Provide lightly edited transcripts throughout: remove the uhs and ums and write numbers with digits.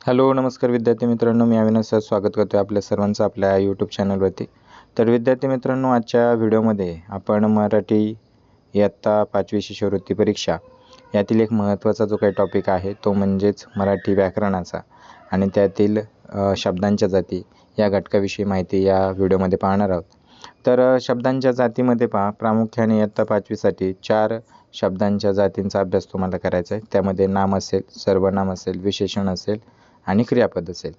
Hello नमस्कार विद्यार्थी मित्रांनो, मी अविनाश सर स्वागत करतो आपल्या सर्वांचं आपल्या यूट्यूब चॅनलवरती. तर विद्यार्थी मित्रांनो, आजच्या व्हिडिओमध्ये आपण मराठी इयत्ता 5वी शिष्यवृत्ती परीक्षा यातील एक महत्त्वाचा जो काही टॉपिक आहे तो म्हणजेच मराठी व्याकरणाचा आणि त्यातील शब्दांच्या जाती या घटकाविषयी माहिती या व्हिडिओमध्ये पाहणार आहोत. तर शब्दांच्या जातीमध्ये प्रामुख्याने इयत्ता 5वीसाठी 4 शब्दांच्या जातींचा अभ्यास तुम्हाला करायचा आहे. त्यामध्ये नाम असेल, सर्वनाम असेल, विशेषण असेल आणि क्रियापद असेल.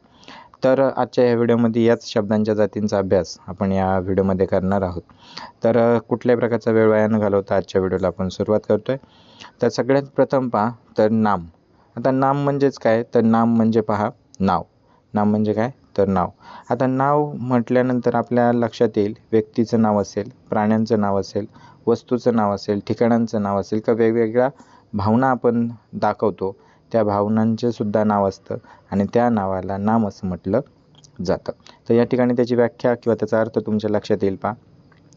तर आजच्या या व्हिडिओमध्ये याच शब्दांच्या जातींचा अभ्यास आपण या व्हिडिओमध्ये करणार आहोत. तर कुठल्याही प्रकारचा वेळ वाया न घालवता आजच्या व्हिडिओला आपण सुरुवात करतोय. तर सगळ्यात प्रथम तर नाम. आता नाम म्हणजेच काय? तर नाम म्हणजे नाव. नाम म्हणजे काय? तर नाव. आता नाव म्हटल्यानंतर आपल्या लक्षात येईल व्यक्तीचं नाव असेल, प्राण्यांचं नाव असेल, वस्तूचं नाव असेल, ठिकाणांचं नाव असेल, का वेगवेगळ्या भावना आपण दाखवतो त्या भावनांचे सुद्धा नाव असतं आणि त्या नावाला नाम असं म्हटलं जातं. तर या ठिकाणी त्याची व्याख्या किंवा त्याचा अर्थ तुमच्या लक्षात येईल.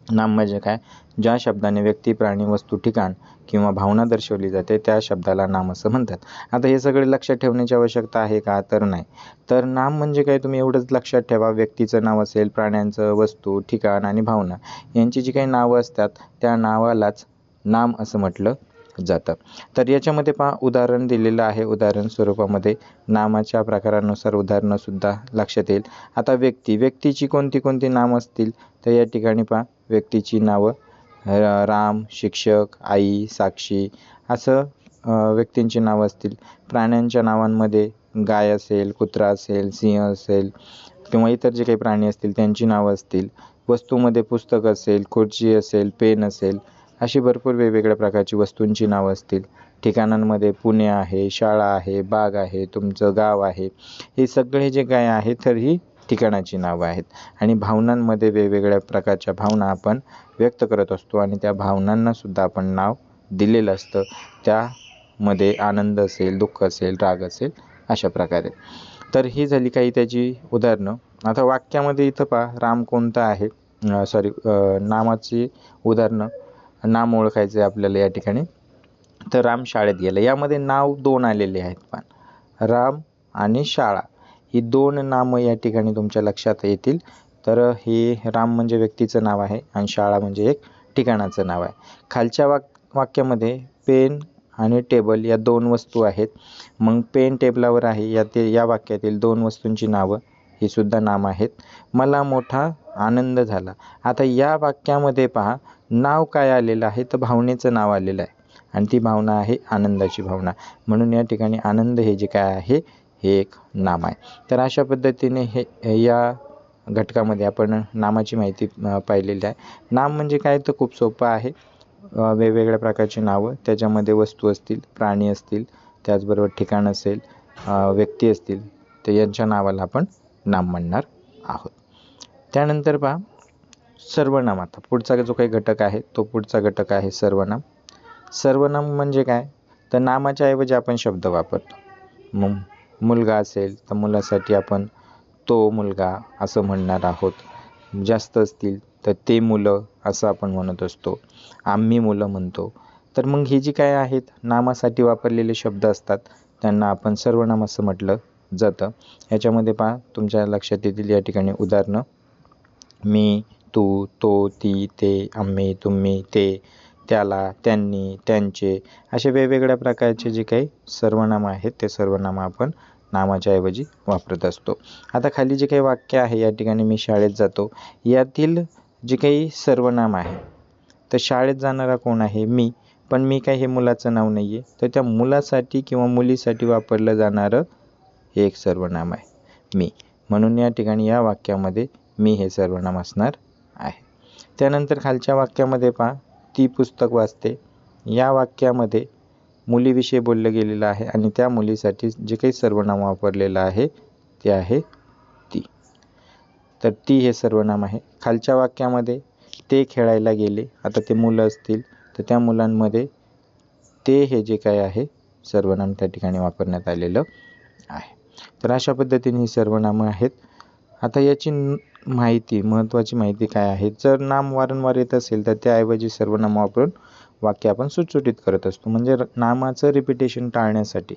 नाम म्हणजे काय? ज्या शब्दाने व्यक्ती, प्राणी, वस्तू, ठिकाण किंवा भावना दर्शवली जाते त्या शब्दाला नाम असं म्हणतात. आता हे सगळे लक्षात ठेवण्याची आवश्यकता आहे का? तर नाही. तर नाम म्हणजे काय? तुम्ही एवढंच लक्षात ठेवा, व्यक्तीचं नाव असेल, प्राण्यांचं, वस्तू, ठिकाण आणि भावना यांची जी काही नावं असतात त्या नावालाच नाम असं म्हटलं जातं. तर याच्यामध्ये उदाहरण दिलेलं आहे. उदाहरण स्वरूपामध्ये नामाच्या प्रकारानुसार उदाहरणंसुद्धा लक्षात येईल. आता व्यक्तीची कोणती नावं असतील? तर या ठिकाणी व्यक्तीची नावं राम, शिक्षक, आई, साक्षी असं व्यक्तींची नावं असतील. प्राण्यांच्या नावांमध्ये गाय असेल, कुत्रा असेल, सिंह असेल किंवा इतर जे काही प्राणी असतील त्यांची नावं असतील. वस्तूमध्ये पुस्तक असेल, खुर्ची असेल, पेन असेल, अशी भरपूर वेगवेगळ्या प्रकारची वस्तूंची नावं असतील. ठिकाणांमध्ये पुणे आहे, शाळा आहे, बाग आहे, तुमचं गाव आहे, हे सगळे जे काय आहे तर ही ठिकाणाची नावं आहेत. आणि भावनांमध्ये वेगवेगळ्या प्रकारच्या भावना आपण व्यक्त करत असतो आणि त्या भावनांनासुद्धा आपण नाव दिलेलं असतं. त्यामध्ये आनंद असेल, दुःख असेल, राग असेल, अशा प्रकारे. तर ही झाली काही त्याची उदाहरणं. आता वाक्यामध्ये इथं राम कोणता आहे, नामाची उदाहरणं. नाम ओळखायचं आहे आपल्याला या ठिकाणी. तर राम शाळेत गेला. यामध्ये नाव 2 आलेले आहेत. राम आणि शाळा ही 2 नामं या ठिकाणी तुमच्या लक्षात येतील. तर हे राम म्हणजे व्यक्तीचं नाव आहे आणि शाळा म्हणजे एक ठिकाणाचं नाव आहे. खालच्या वाक्यामध्ये पेन आणि टेबल या 2 वस्तू आहेत. मग पेन टेबलावर आहे. या वाक्यातील 2 वस्तूंची नावं ही सुद्धा नाम आहेत. मला मोठा आनंद झाला. आता या वाक्यामध्ये नाव काय आलेलं आहे? तर भावनेचं नाव आलेलं आहे आणि ती भावना आहे आनंदाची भावना. म्हणून या ठिकाणी आनंद हे जे काय आहे हे एक नाम आहे. तर अशा पद्धतीने या घटकामध्ये आपण नामाची माहिती पाहिलेली आहे. नाम म्हणजे काय? तर खूप सोपं आहे. वेगवेगळ्या प्रकारची नावं, त्याच्यामध्ये वस्तू असतील, प्राणी असतील, त्याचबरोबर ठिकाण असेल, व्यक्ती असतील, तर यांच्या नावाला आपण नाम म्हणणार आहोत. त्यानंतर सर्वनाम. आता पुढचा जो काही घटक आहे तो पुढचा घटक आहे सर्वनाम. सर्वनाम म्हणजे काय? तर नामाच्या ऐवजी आपण शब्द वापरतो. मग मुलगा असेल तर मुलासाठी आपण तो मुलगा असं म्हणणार आहोत. जास्त असतील तर ते मुलं असं आपण म्हणत असतो. आम्ही मुलं म्हणतो. तर मग ही जी काय आहेत नामासाठी वापरलेले शब्द असतात त्यांना आपण सर्वनाम असं म्हटलं जातं. याच्यामध्ये तुमच्या लक्षात येतील या ठिकाणी उदाहरणं. मी, तू, तो, ती, ते, आम्ही, तुम्ही, ते, त्याला, त्यांनी, त्यांचे असे वेगवेगळ्या प्रकारचे जे काही सर्वनाम आहेत ते सर्वनाम आपण नामाच्या ऐवजी वापरत असतो. आता खाली जे काही वाक्य आहे या ठिकाणी मी शाळेत जातो, यातील जे काही सर्वनाम आहे तर शाळेत जाणारा कोण आहे? मी. पण मी काय हे मुलाचं नाव नाही आहे, तर त्या मुलासाठी किंवा मुलीसाठी वापरलं जाणारं हे एक सर्वनाम आहे मी. म्हणून या ठिकाणी या वाक्यामध्ये मी हे सर्वनाम असणार आहे. त्यानंतर खालच्या वाक्यामध्ये ती पुस्तक वाचते. या वाक्यामध्ये मुलीविषयी बोललं गेलेलं आहे आणि त्या मुलीसाठी जे काही सर्वनाम वापरलेलं आहे ते आहे ती. तर ती हे सर्वनाम आहे. खालच्या वाक्यामध्ये ते खेळायला गेले. आता ते मुलं असतील तर त्या मुलांमध्ये ते हे जे काय आहे सर्वनाम त्या ठिकाणी वापरण्यात आलेलं आहे. तर अशा पद्धतीने ही सर्वनामं आहेत. आता याची महत्त्वाची माहिती काय आहे? जर नाम वारंवार येत असेल तर त्याऐवजी सर्वनाम वापरून वाक्य आपण सुटसुटीत करत असतो. म्हणजे नामाचं रिपिटेशन टाळण्यासाठी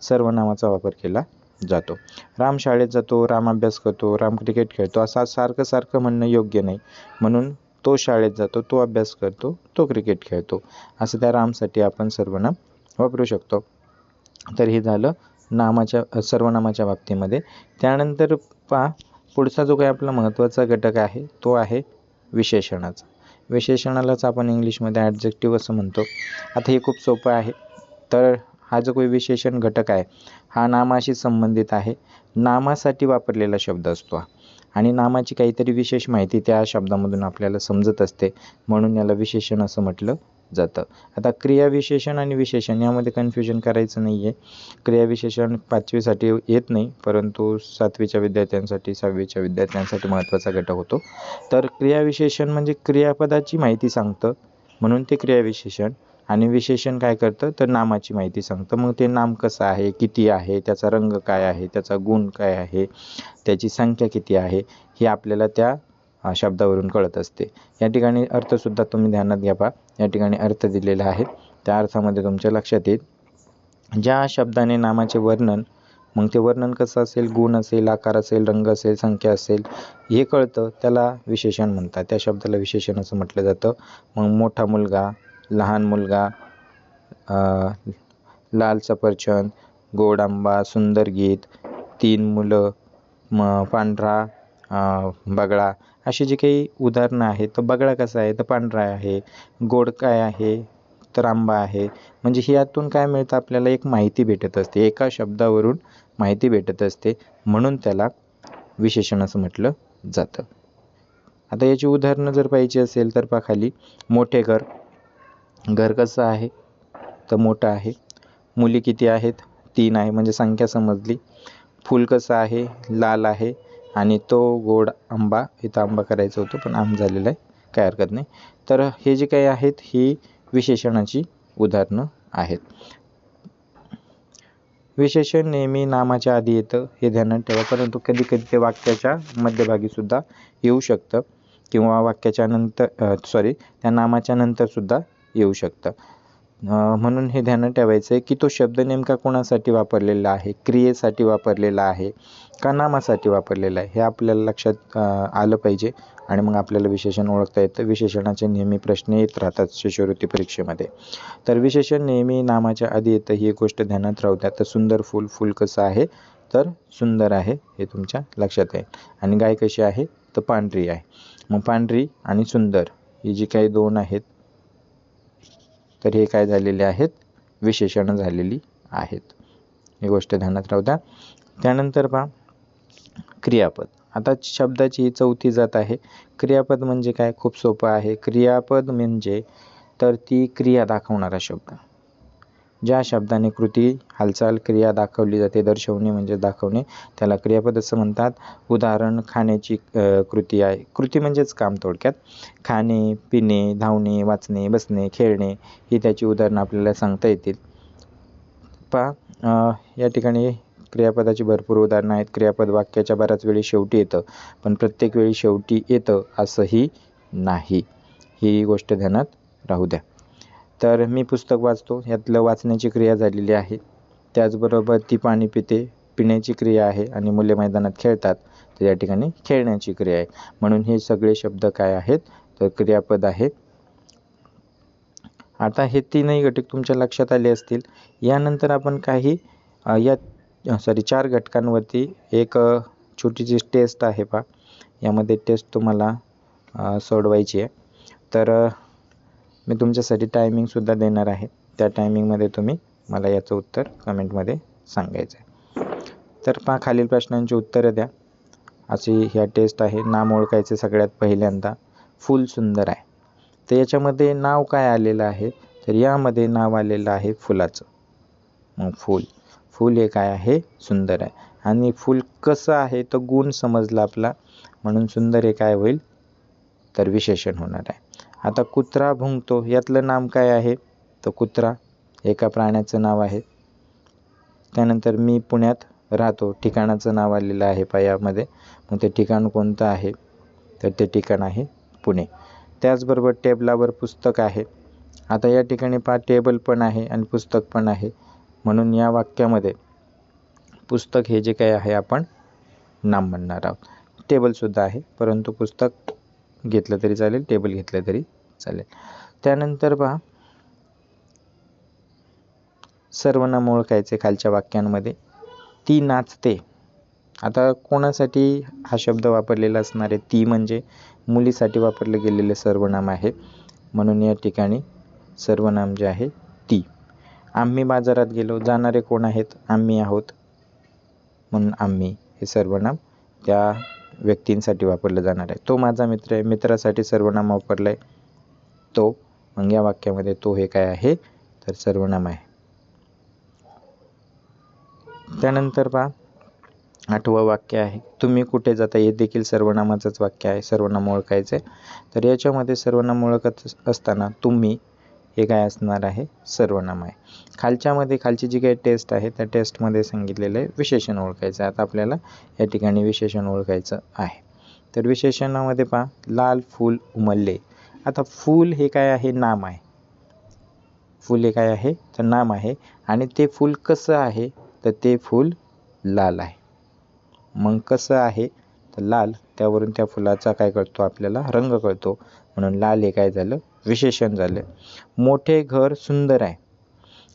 सर्वनामाचा वापर केला जातो. राम शाळेत जातो, राम अभ्यास करतो, राम क्रिकेट खेळतो असं सारखं सारखं म्हणणं योग्य नाही. म्हणून तो शाळेत जातो, तो अभ्यास करतो, तो क्रिकेट खेळतो असं त्या रामसाठी आपण सर्वनाम वापरू शकतो. तर हे झालं नामाच्या सर्वनामाच्या बाबतीमध्ये. त्यानंतर पहा पुढचा जो काही आपला महत्त्वाचा घटक आहे तो आहे विशेषणाचा. विशेषणालाच आपण इंग्लिशमध्ये ॲडजेक्टिव्ह असं म्हणतो. आता हे खूप सोपं आहे. तर हा जो काही विशेषण घटक आहे हा नामाशी संबंधित आहे. नामासाठी वापरलेला शब्द असतो आणि नामाची काहीतरी विशेष माहिती त्या शब्दामधून आपल्याला समजत असते, म्हणून याला विशेषण असं म्हटलं जातं. आता क्रियाविशेषण आणि विशेषण यामध्ये कन्फ्युजन करायचं नाही आहे. क्रियाविशेषण 5वीसाठी येत नाही, परंतु 7वीच्या विद्यार्थ्यांसाठी 6वीच्या विद्यार्थ्यांसाठी महत्त्वाचा घटक होतो. तर क्रियाविशेषण म्हणजे क्रियापदाची माहिती सांगतं, म्हणून ते क्रियाविशेषण. आणि विशेषण काय करतं तर नामाची माहिती सांगतं. मग ते नाम कसं आहे, किती आहे, त्याचा रंग काय आहे, त्याचा गुण काय आहे, त्याची संख्या किती आहे, हे आपल्याला त्या शब्दावरून कळत असते. या ठिकाणी अर्थसुद्धा तुम्ही ध्यानात घ्या. पहा या ठिकाणी अर्थ दिलेला आहे, त्या अर्थामध्ये तुमच्या लक्षात येईल. ज्या शब्दाने नामाचे वर्णन, मग ते वर्णन कसं असेल, गुण असेल, आकार असेल, रंग असेल, संख्या असेल, हे कळतं त्याला विशेषण म्हणतात. त्या शब्दाला विशेषण असं म्हटलं जातं. मग मोठा मुलगा, लहान मुलगा, लाल सफरचंद, गोड आंबा, सुंदर गीत, 3 मुलं, पांढरा बगळा, अशी जी काही उदाहरणं आहेत. तर बगळा कसा आहे तर पांढरा आहे, गोड काय आहे तर आंबा आहे. म्हणजे यातून काय मिळतं आपल्याला, एक माहिती भेटत असते, एका शब्दावरून माहिती भेटत असते, म्हणून त्याला विशेषण असं म्हटलं जातं. आता याची उदाहरणं जर पाहिजे असेल तर पहा खाली, मोठे घर, घर कसं आहे तर मोठं आहे. मुली किती आहेत 3 आहे, म्हणजे संख्या समजली. फूल कसं आहे लाल आहे, आणि तो गोड आंबा, इथं आंबा करायचं होतं पण आंब झालेला आहे, काय हरकत नाही. तर हे जे काही आहेत ही विशेषणाची उदाहरणं आहेत. विशेषण नेहमी नामाच्या आधी येतं हे ध्यानात ठेवा, परंतु कधी कधी ते वाक्याच्या मध्यभागी सुद्धा येऊ शकतं किंवा वाक्याच्या नंतर त्या नामाच्या नंतर सुद्धा येऊ शकतं. म्हणून हे ध्यानात ठेवायचं आहे की तो शब्द नेमका कोणासाठी वापरलेला आहे, क्रियेसाठी वापरलेला आहे का नामासाठी वापरलेला आहे, हे आपल्याला लक्षात आलं पाहिजे. आणि मग आपल्याला विशेषण ओळखता येतं. विशेषणाचे नेहमी प्रश्न येत राहतात शिष्यवृत्ती परीक्षेमध्ये. तर विशेषण नेहमी नामाच्या आधी येतं ही एक गोष्ट ध्यानात राहू द्या. तर सुंदर फूल, फूल कसं आहे तर सुंदर आहे, हे तुमच्या लक्षात आहे. आणि गाय कशी आहे तर पांढरी आहे. मग पांढरी आणि सुंदर ही जी काही 2 आहेत तर हे काय झालेले आहेत, विशेषणं झालेली आहेत. ही गोष्ट ध्यानात राहू द्या. त्यानंतर पहा क्रियापद. आता शब्दाची ही 4थी जात आहे. क्रियापद म्हणजे काय, खूप सोपं आहे. क्रियापद म्हणजे तर ती क्रिया दाखवणारा शब्द, ज्या शब्दाने कृती, हालचाल, क्रिया दाखवली जाते. दर्शवणे म्हणजे दाखवणे, त्याला क्रियापद असं म्हणतात. उदाहरण खाण्याची कृती आहे. कृती म्हणजेच काम थोडक्यात. खाणे, पिणे, धावणे, वाचणे, बसणे, खेळणे ही त्याची उदाहरणं आपल्याला सांगता येतील. पहा या ठिकाणी क्रियापदाची भरपूर उदाहरणं आहेत. क्रियापद वाक्याच्या बऱ्याच वेळी शेवटी येतं, पण प्रत्येक वेळी शेवटी येतं असंही नाही, ही गोष्ट ध्यानात राहू द्या. तर मी पुस्तक वाचतो, यातलं वाचण्याची क्रिया झालेली आहे. त्याचबरोबर ती पाणी पिते, पिण्याची क्रिया आहे. आणि मुले मैदानात खेळतात, तर या ठिकाणी खेळण्याची क्रिया आहे. म्हणून हे सगळे शब्द काय आहेत तर क्रियापद आहेत. आता हे 3ही घटक तुमच्या लक्षात आले असतील. यानंतर आपण काही 4 घटकांवरती एक छोटीशी टेस्ट आहे. पहा यामध्ये टेस्ट तुम्हाला सोडवायची आहे. तर मी तुमच्यासाठी टायमिंगसुद्धा देणार आहे. त्या टायमिंगमध्ये तुम्ही मला याचं उत्तर कमेंटमध्ये सांगायचं आहे. तर पहा खालील प्रश्नांची उत्तरं द्या. अशी ह्या टेस्ट आहे. नाम ओळखायचे सगळ्यात पहिल्यांदा. फूल सुंदर आहे, तर याच्यामध्ये नाव काय आलेलं आहे तर यामध्ये नाव आलेलं आहे फुलाचं. मग फूल हे काय आहे सुंदर आहे. आणि फूल कसं आहे तर गुण समजला आपला, म्हणून सुंदर हे काय होईल तर विशेषण होणार आहे. आता कुत्रा भुंकतो, यातलं नाम काय आहे तर कुत्रा, एका प्राण्याचं नाव आहे. त्यानंतर मी पुण्यात राहतो, ठिकाणाचं नाव आलेलं आहे पायामध्ये. मग ते ठिकाण कोणतं आहे तर ते ठिकाण आहे पुणे. त्याचबरोबर टेबलावर पुस्तक आहे. आता या ठिकाणी पहा टेबल पण आहे आणि पुस्तक पण आहे, म्हणून या वाक्यामध्ये पुस्तक हे जे काही आहे आपण नाम म्हणणार आहोत. टेबलसुद्धा आहे, परंतु पुस्तक घेतलं तरी चालेल, टेबल घेतलं तरी चालेल. त्यानंतर पहा, सर्वनाम ओळखायचे खालच्या वाक्यांमध्ये. ती नाचते. आता कोणासाठी हा शब्द वापरलेला असणार आहे? ती म्हणजे मुलीसाठी वापरले गेलेले सर्वनाम आहे, म्हणून या ठिकाणी सर्वनाम जे आहे ती. आम्ही बाजारात गेलो. जाणारे कोण आहेत? आम्ही आहोत, म्हणून आम्ही हे सर्वनाम त्या व्यक्तींसाठी वापरलं जाणार आहे. तो माझा मित्र आहे. मित्रासाठी सर्वनाम वापरलं आहे तो. मग या वाक्यामध्ये तो हे काय आहे? तर सर्वनाम आहे. त्यानंतर पहा, 8वं वाक्य आहे, तुम्ही कुठे जाता? हे देखील सर्वनामाचंच वाक्य आहे. सर्वनाम ओळखायचे. तर याच्यामध्ये सर्वनाम ओळखत असताना तुम्ही हे काय असणार आहे? सर्वनाम आहे. खालची जी काही टेस्ट आहे त्या टेस्टमध्ये सांगितलेलं आहे विशेषण ओळखायचं. आता आपल्याला या ठिकाणी विशेषण ओळखायचं आहे. तर विशेषणामध्ये पहा, लाल फूल उमलले. आता फूल हे काय आहे? नाम आहे. फूल हे काय आहे? तर नाम आहे. आणि ते फूल कसं आहे? तर ते फूल लाल आहे. मग कसं आहे? तर लाल. त्यावरून त्या फुलाचा काय कळतो? आपल्याला रंग कळतो, म्हणून लाल हे काय झालं? विशेषण झालं. मोठे घर सुंदर आहे.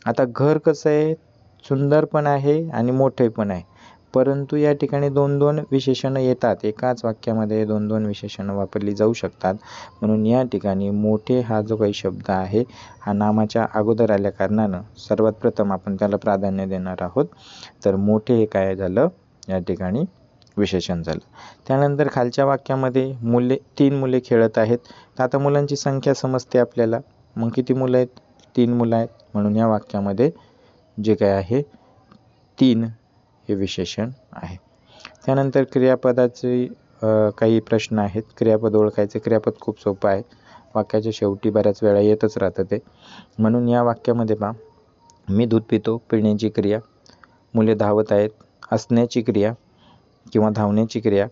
आता घर कसं आहे? सुंदर पण आहे आणि मोठे पण आहे, परंतु या ठिकाणी 2-2 विशेषणं येतात. एकाच वाक्यामध्ये 2-2 विशेषणं वापरली जाऊ शकतात, म्हणून या ठिकाणी मोठे हा जो काही शब्द आहे हा नामाच्या अगोदर आल्या कारणानं सर्वात प्रथम आपण त्याला प्राधान्य देणार आहोत. तर मोठे हे काय झालं? या ठिकाणी विशेषण झालं. त्यानंतर खालच्या वाक्यामध्ये 3 मुले खेळत आहेत. तर आता मुलांची संख्या समजते आपल्याला. मग किती मुलं आहेत? 3 मुलं आहेत, म्हणून या वाक्यामध्ये जे काय आहे 3 हे विशेषण आहे. त्यानंतर क्रियापदाचे काही प्रश्न आहेत. क्रियापद ओळखायचे. क्रियापद खूप सोपं आहे. वाक्याच्या शेवटी बऱ्याच वेळा येतच राहतं ते, म्हणून या वाक्यामध्ये पहा, मी दूध पितो, पिण्याची क्रिया. मुले धावत आहेत, असण्याची क्रिया किंवा धावण्याची क्रिया.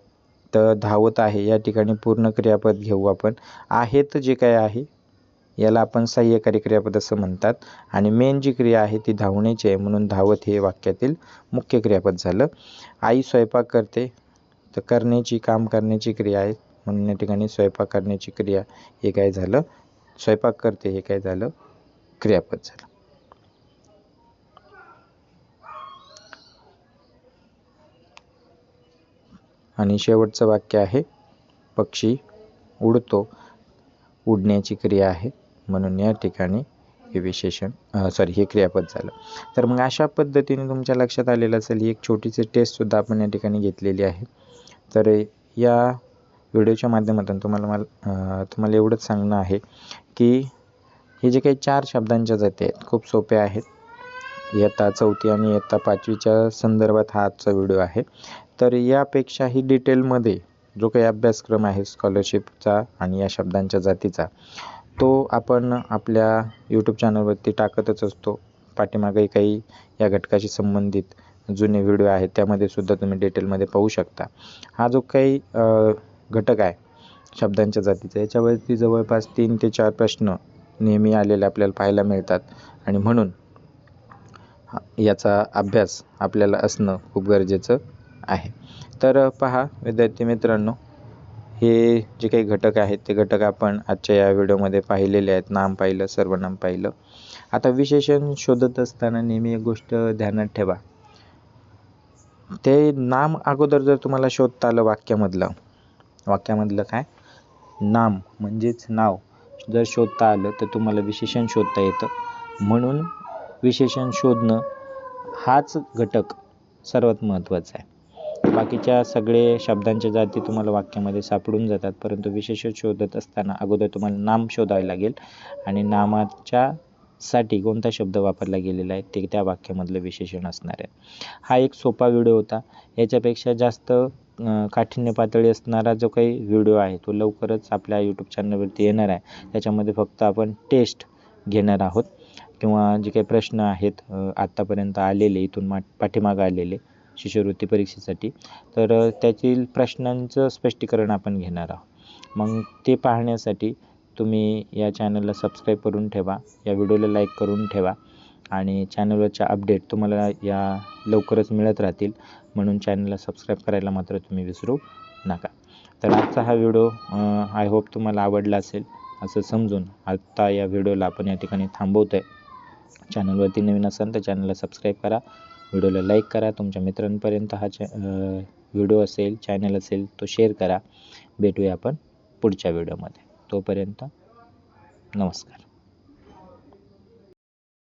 तर धावत आहे या ठिकाणी पूर्ण क्रियापद घेऊ आपण. आहेत जे काय आहे याला आपण सहाय्यकारी क्रियापद असं म्हणतात, आणि मेन जी क्रिया आहे ती धावण्याची आहे, म्हणून धावत हे वाक्यातील मुख्य क्रियापद झालं. आई स्वयंपाक करते. तर करण्याची, काम करण्याची क्रिया आहे, म्हणून या ठिकाणी स्वयंपाक करण्याची क्रिया हे काय झालं? स्वयंपाक करते हे काय झालं? क्रियापद झालं. आणि शेवटचं वाक्य आहे, पक्षी उडतो. उडण्याची क्रिया आहे, म्हणून या ठिकाणी हे विशेषण हे क्रियापद झालं. तर मग अशा पद्धतीने तुमच्या लक्षात आलेलं असेल. ही एक छोटीशी टेस्टसुद्धा आपण या ठिकाणी घेतलेली आहे. तर या व्हिडिओच्या माध्यमातून तुम्हाला एवढंच सांगणं आहे की हे जे काही 4 शब्दांच्या जाती आहेत खूप सोप्या आहेत. इयत्ता 4थी आणि इयत्ता 5वीच्या संदर्भात हा आजचा व्हिडिओ आहे. तर यापेक्षाही डिटेलमध्ये जो काही अभ्यासक्रम आहे स्कॉलरशिपचा आणि या शब्दांच्या जातीचा, तो आपण आपल्या यूट्यूब चॅनलवरती टाकतच असतो. पाठीमागे काही या घटकाशी संबंधित जुने व्हिडिओ आहेत, त्यामध्ये सुद्धा तुम्ही डिटेलमध्ये पाहू शकता. हा जो काही घटक आहे शब्दांच्या जातीचा, याच्यावरती जवळपास 3 ते 4 प्रश्न नेहमी आलेले आपल्याला पाहायला मिळतात, आणि म्हणून याचा अभ्यास आपल्याला असणं खूप गरजेचं आहे. तर पहा विद्यार्थी मित्रांनो, हे जे काही घटक आहेत ते घटक आपण आजच्या या व्हिडिओमध्ये पाहिलेले आहेत. नाम पाहिलं, सर्वनाम पाहिलं. आता विशेषण शोधत असताना नेहमी एक गोष्ट ध्यानात ठेवा, ते नाम अगोदर जर तुम्हाला शोधता आलं वाक्यामधलं काय नाम म्हणजेच नाव जर शोधता आलं तर तुम्हाला विशेषण शोधता येतं. म्हणून विशेषण शोधणं हाच घटक सर्वात महत्त्वाचा आहे. बाकीच्या सगळे शब्दांच्या जाती तुम्हाला वाक्यामध्ये सापडून जातात, परंतु विशेषण शोधत असताना अगोदर तुम्हाला नाम शोधावे लागेल, आणि नामाच्या साठी कोणता शब्द वापरला गेलेला आहे ते त्या वाक्यामधलं विशेषण असणार आहे. हा एक सोपा व्हिडिओ होता. याच्यापेक्षा जास्त काठिण्य पातळी असणारा जो काही व्हिडिओ आहे तो लवकरच आपल्या यूट्यूब चॅनलवरती येणार आहे. त्याच्यामध्ये फक्त आपण टेस्ट घेणार आहोत, किंवा जे काही प्रश्न आहेत आत्तापर्यंत आलेले, इथून पाठीमागं आलेले शिष्यवृत्ती परीक्षेसाठी, तर त्यातील प्रश्नांचं स्पष्टीकरण आपण घेणार आहोत. मग ते पाहण्यासाठी तुम्ही या चॅनलला सबस्क्राईब करून ठेवा, या व्हिडिओला लाईक करून ठेवा, आणि चॅनलवरच्या अपडेट तुम्हाला या लवकरच मिळत राहतील, म्हणून चॅनलला सबस्क्राईब करायला मात्र तुम्ही विसरू नका. तर आजचा हा व्हिडिओ आय होप तुम्हाला आवडला असेल असं समजून आत्ता या व्हिडिओला आपण या ठिकाणी थांबवतो आहे. चॅनलवरती नवीन असाल तर चॅनलला सबस्क्राईब करा, व्हिडिओला लाईक करा, तुमच्या मित्रांपर्यंत हा व्हिडिओ असेल, चॅनल असेल तो शेअर करा. भेटूया आपण पुढच्या व्हिडिओमध्ये. तोपर्यंत नमस्कार.